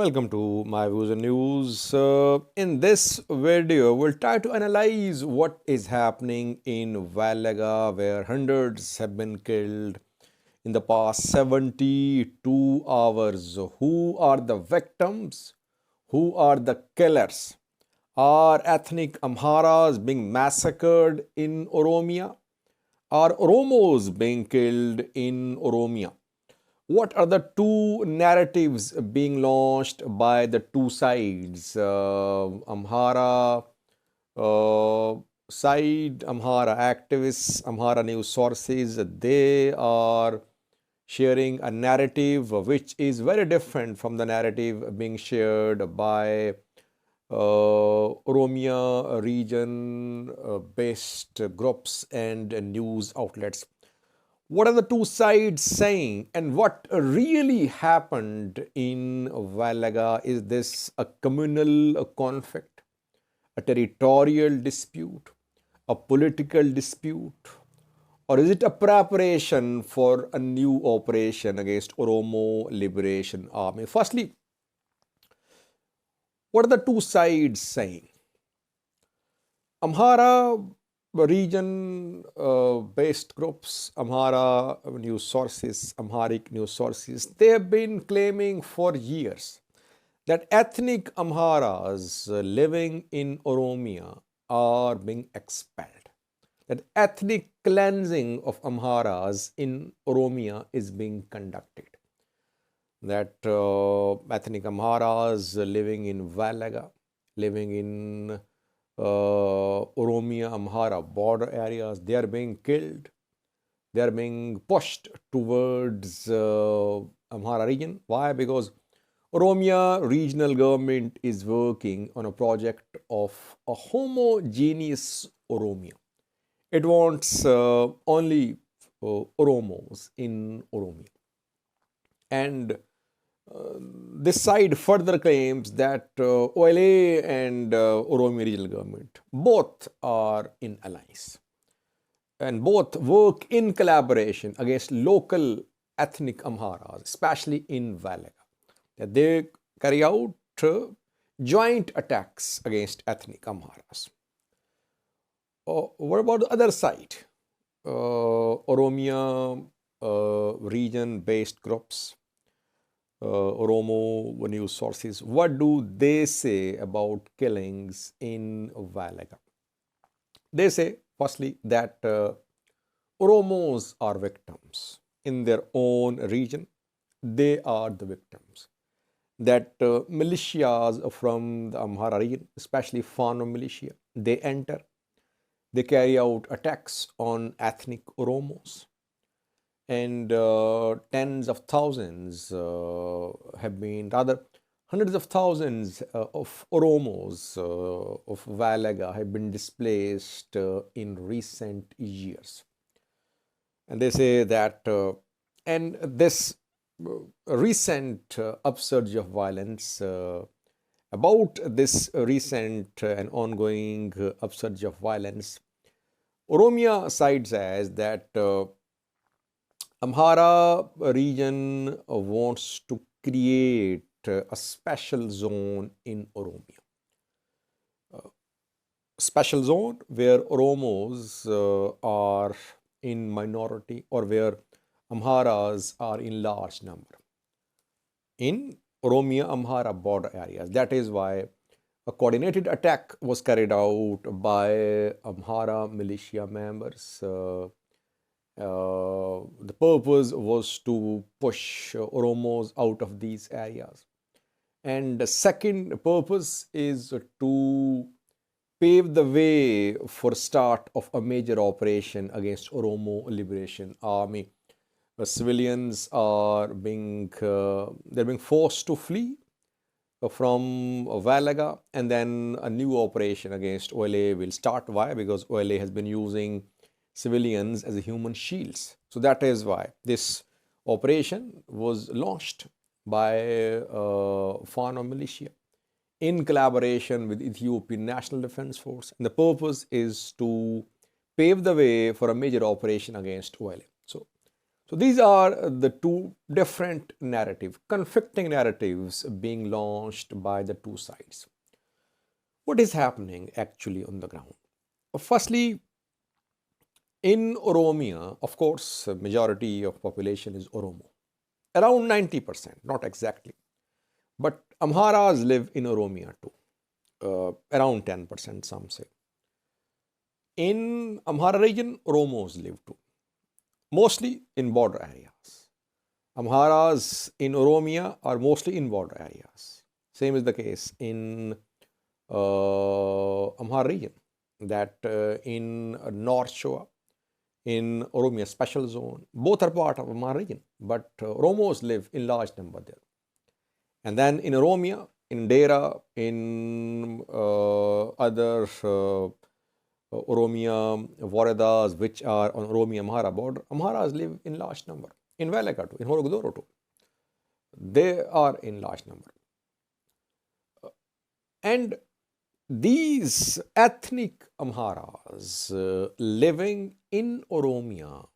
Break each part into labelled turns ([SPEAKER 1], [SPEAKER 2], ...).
[SPEAKER 1] Welcome to my views and news. In this video, we'll try to analyze what is happening in Wellega, where hundreds have been killed in the past 72 hours. Who are the victims? Who are the killers? Are ethnic Amharas being massacred in Oromia? Are Oromos being killed in Oromia? What are the two narratives being launched by the two sides? Amhara side, Amhara activists, Amhara news sources, they are sharing a narrative which is very different from the narrative being shared by Oromia region based groups and news outlets. What are the two sides saying, and what really happened in Wellega? Is this a communal conflict, a territorial dispute, a political dispute, or is it a preparation for a new operation against Oromo Liberation Army? Firstly, what are the two sides saying? Amhara region based groups, Amhara news sources, Amharic news sources, they have been claiming for years that ethnic Amharas living in Oromia are being expelled. That ethnic cleansing of Amharas in Oromia is being conducted. That ethnic Amharas living in Wellega, living in Oromo-Amhara border areas, they are being killed. They are being pushed towards Amhara region. Why? Because Oromia regional government is working on a project of a homogeneous Oromia. It wants only Oromos in Oromia. And this side further claims that OLA and Oromo regional government both are in alliance and both work in collaboration against local ethnic Amharas, especially in Wellega. They carry out joint attacks against ethnic Amharas. What about the other side? Oromia region-based groups, Oromo news sources, what do they say about killings in Wellega? They say, firstly, that Oromos are victims in their own region. They are the victims. That militias from the Amhara region, especially Fano militia, they enter, they carry out attacks on ethnic Oromos. And tens of thousands have been, rather hundreds of thousands of Oromos of Wellega have been displaced in recent years. And they say that, and this recent upsurge of violence, about this recent and ongoing upsurge of violence, Oromia side says that Amhara region wants to create a special zone in Oromia. Special zone where Oromos are in minority or where Amharas are in large number in Oromia-Amhara border areas. That is why a coordinated attack was carried out by Amhara militia members. The purpose was to push Oromos out of these areas. And the second purpose is to pave the way for start of a major operation against Oromo Liberation Army. Civilians are being forced to flee from Wellega, and then a new operation against OLA will start. Why? Because OLA has been using civilians as human shields. So that is why this operation was launched by Fano militia in collaboration with Ethiopian National Defense Force. And the purpose is to pave the way for a major operation against OLA. So So these are the two different narratives, conflicting narratives being launched by the two sides. What is happening actually on the ground? Firstly, in Oromia, of course, majority of population is Oromo. Around 90%, not exactly. But Amharas live in Oromia too. Around 10%, some say. In Amhara region, Oromos live too, mostly in border areas. Amharas in Oromia are mostly in border areas. Same is the case in Amhara region, that in North Shore, in Oromia special zone, both are part of Amhara region, but Oromos live in large number there. And then in Oromia, in Dera, in other Oromia Varedas, which are on Oromo-Amhara border, Amharas live in large number. In Wellega too, in Horogodoro too. They are in large number. And these ethnic Amharas living in Oromia,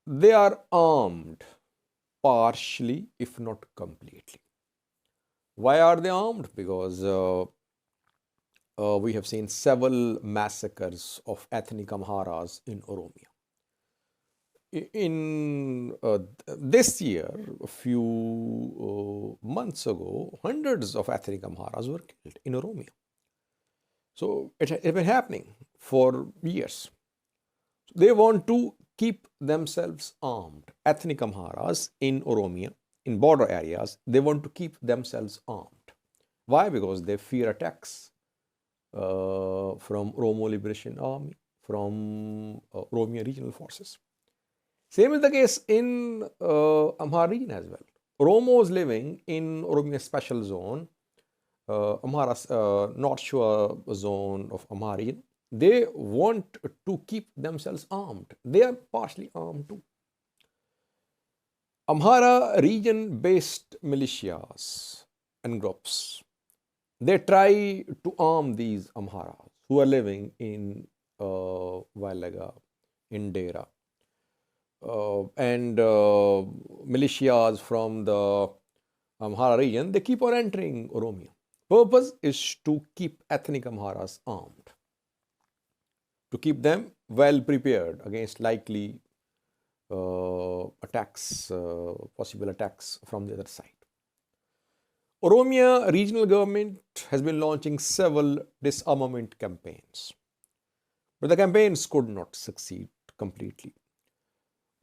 [SPEAKER 1] they are armed partially, if not completely. Why are they armed? Because we have seen several massacres of ethnic Amharas in Oromia. In this year, a few months ago, hundreds of ethnic Amharas were killed in Oromia. So it has been happening for years. They want to keep themselves armed. Ethnic Amharas in Oromia, in border areas, they want to keep themselves armed. Why? Because they fear attacks from Oromo Liberation Army, from Oromia regional forces. Same is the case in Amhara region as well. Oromos living in Oromia special zone, Amhara's North Shore zone of Amhara region, they want to keep themselves armed. They are partially armed too. Amhara region based militias and groups, they try to arm these Amharas who are living in Wellega, in Dera. And militias from the Amhara region, they keep on entering Oromia. Purpose is to keep ethnic Amharas armed, to keep them well prepared against likely attacks, possible attacks from the other side. Oromia regional government has been launching several disarmament campaigns, but the campaigns could not succeed completely.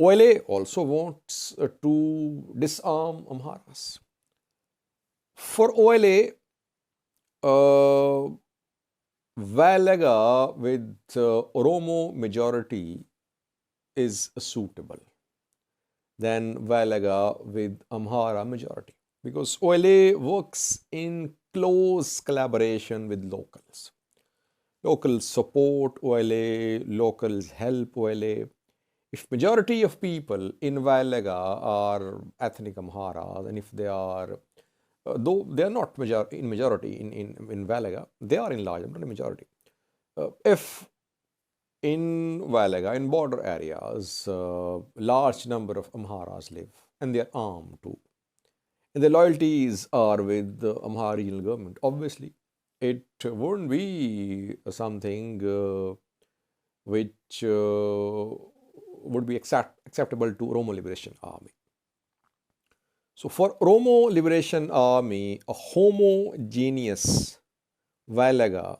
[SPEAKER 1] OLA also wants to disarm Amharas. For OLA, Wellega with Oromo majority is suitable than Wellega with Amhara majority, because OLA works in close collaboration with locals. Locals support OLA, locals help OLA. If majority of people in Wellega are ethnic Amharas, and if they are, though they are not in majority in Wellega, they are in large, not a majority. If in Wellega, in border areas, large number of Amharas live, and they are armed too, and their loyalties are with the Amhara regional government, obviously, it wouldn't be something which would be acceptable to Oromo Liberation Army. So for Oromo Liberation Army, a homogeneous Wellega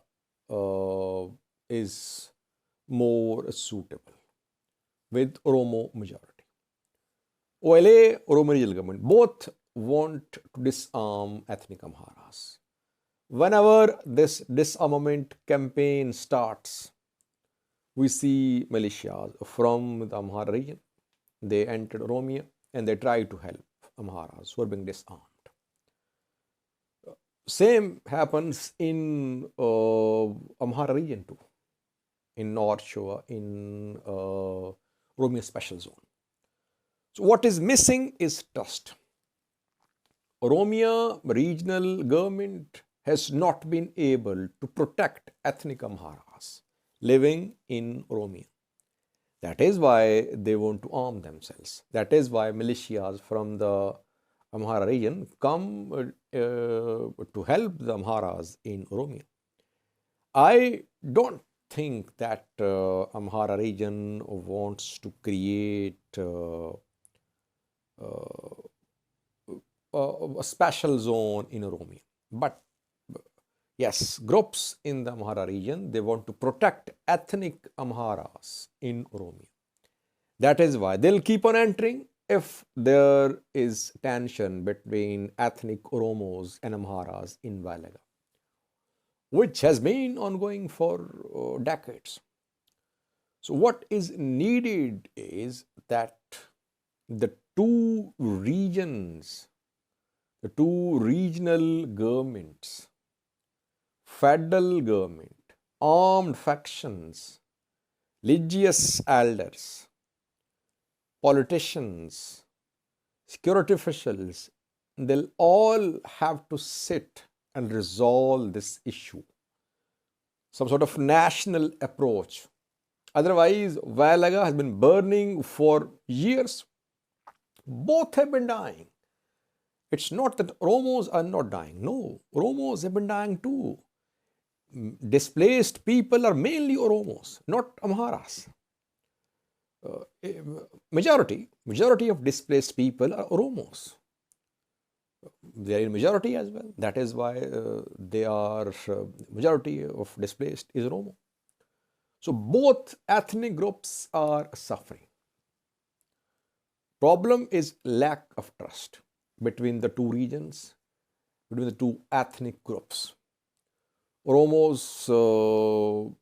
[SPEAKER 1] is more suitable with Oromo majority. OLA, Oromo regional government, both want to disarm ethnic Amharas. Whenever this disarmament campaign starts, we see militias from the Amhara region. They entered Oromia and they try to help Amharas who are being disarmed. Same happens in Amhara region too, in North Shore, in Oromia special zone. So what is missing is trust. Oromia regional government has not been able to protect ethnic Amharas living in Oromia. That is why they want to arm themselves. That is why militias from the Amhara region come to help the Amharas in Oromia. I don't think that Amhara region wants to create a special zone in Oromia. But yes, groups in the Amhara region, they want to protect ethnic Amharas in Oromia. That is why they'll keep on entering if there is tension between ethnic Oromos and Amharas in Wellega, which has been ongoing for decades. So, what is needed is that the two regions, the two regional governments, federal government, armed factions, religious elders, politicians, security officials, they'll all have to sit and resolve this issue. Some sort of national approach. Otherwise, Wellega has been burning for years. Both have been dying. It's not that Oromos are not dying. No, Oromos have been dying too. Displaced people are mainly Oromos, not Amharas. Majority of displaced people are Oromos. They are in majority as well. That is why they are majority of displaced is Oromo. So both ethnic groups are suffering. Problem is lack of trust between the two regions, between the two ethnic groups. Oromos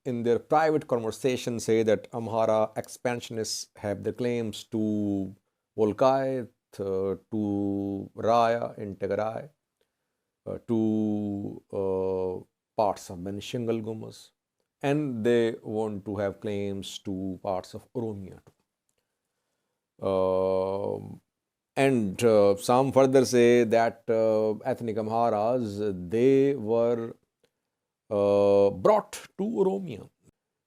[SPEAKER 1] in their private conversations say that Amhara expansionists have the claims to Volkayt, to Raya in Tigray, to parts of Benishangal Gumus, and they want to have claims to parts of Oromia too. And some further say that ethnic Amharas, they were brought to Oromia.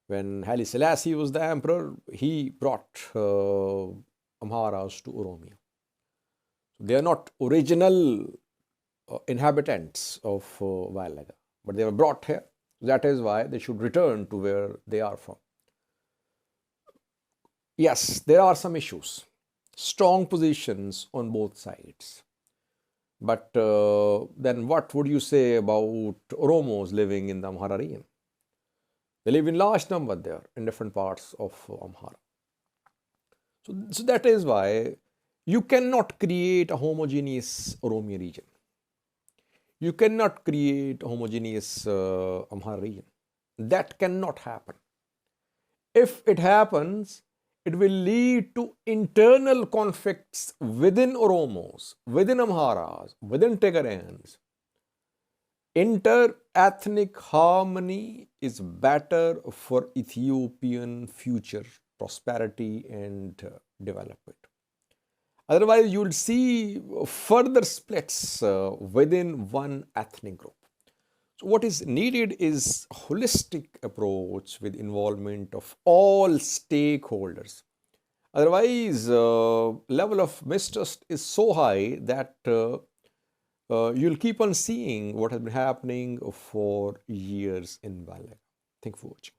[SPEAKER 1] When Haile Selassie was the emperor, he brought Amharas to Oromia. They are not original inhabitants of Wellega, but they were brought here. That is why they should return to where they are from. Yes, there are some issues, strong positions on both sides. But then what would you say about Oromos living in the Amhara region? They live in large number there in different parts of Amhara. So that is why you cannot create a homogeneous Oromia region. You cannot create a homogeneous Amhara region. That cannot happen. If it happens, it will lead to internal conflicts within Oromos, within Amharas, within Tigrayans. Inter-ethnic harmony is better for Ethiopian future prosperity and development. Otherwise, you will see further splits within one ethnic group. So what is needed is a holistic approach with involvement of all stakeholders. Otherwise, level of mistrust is so high that you'll keep on seeing what has been happening for years in Wellega. Thank you for watching.